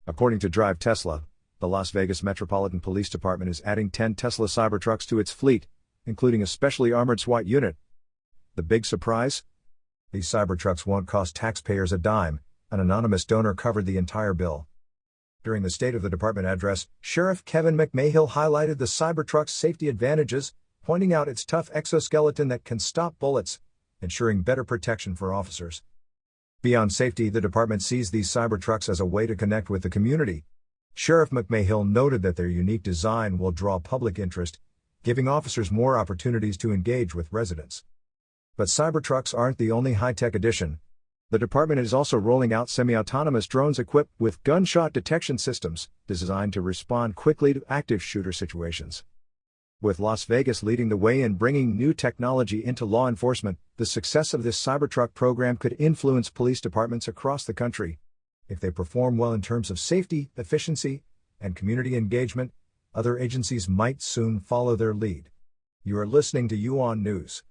According to Drive Tesla, the Las Vegas Metropolitan Police Department is adding 10 Tesla Cybertrucks to its fleet, including a specially armored SWAT unit. The big surprise? These Cybertrucks won't cost taxpayers a dime. An anonymous donor covered the entire bill. During the State of the Department address, Sheriff Kevin McMahill highlighted the Cybertruck's safety advantages, pointing out its tough exoskeleton that can stop bullets, ensuring better protection for officers. Beyond safety, the department sees these Cybertrucks as a way to connect with the community. Sheriff McMahill noted that their unique design will draw public interest, giving officers more opportunities to engage with residents. But Cybertrucks aren't the only high-tech addition. The department is also rolling out semi-autonomous drones equipped with gunshot detection systems, designed to respond quickly to active shooter situations. With Las Vegas leading the way in bringing new technology into law enforcement, the success of this Cybertruck program could influence police departments across the country. If they perform well in terms of safety, efficiency, and community engagement, other agencies might soon follow their lead. You are listening to UON News.